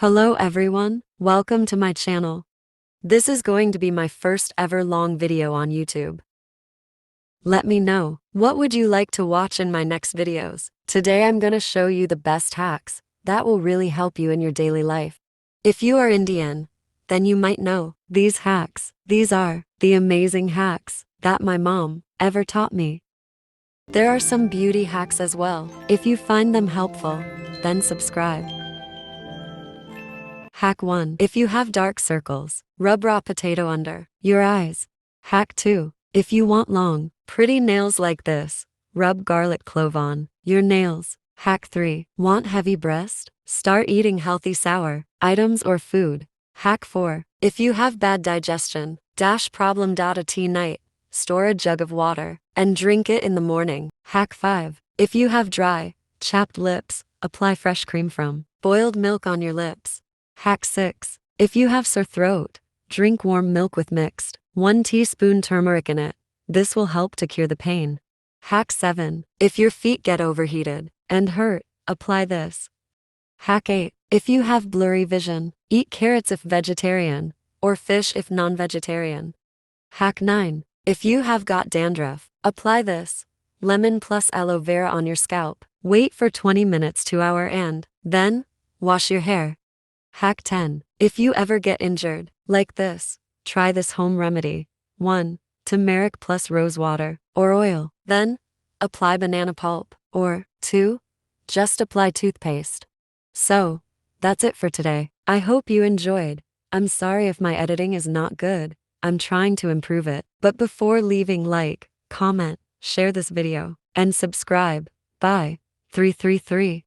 Hello everyone, welcome to my channel. This is going to be my first ever long video on YouTube. Let me know, what would you like to watch in my next videos? Today I'm gonna show you the best hacks that will really help you in your daily life. If you are Indian, then you might know these hacks. These are the amazing hacks that my mom ever taught me. There are some beauty hacks as well. If you find them helpful, then subscribe. Hack 1. If you have dark circles, rub raw potato under your eyes. Hack 2. If you want long, pretty nails like this, rub garlic clove on your nails. Hack 3. Want heavy breast? Start eating healthy sour items or food. Hack 4. If you have bad digestion, dash problem. A tea night, store a jug of water and drink it in the morning. Hack 5. If you have dry, chapped lips, apply fresh cream from boiled milk on your lips. Hack 6. If you have sore throat, drink warm milk with mixed 1 teaspoon turmeric in it. This will help to cure the pain. Hack 7. If your feet get overheated and hurt, apply this. Hack 8. If you have blurry vision, eat carrots if vegetarian, or fish if non-vegetarian. Hack 9. If you have got dandruff, apply this. Lemon plus aloe vera on your scalp. Wait for 20 minutes to hour and then wash your hair. Hack 10. If you ever get injured, like this, try this home remedy. 1. Turmeric plus rose water, or oil. Then, apply banana pulp. Or, 2. Just apply toothpaste. So, that's it for today. I hope you enjoyed. I'm sorry if my editing is not good. I'm trying to improve it. But before leaving, like, comment, share this video, and subscribe. Bye. 333.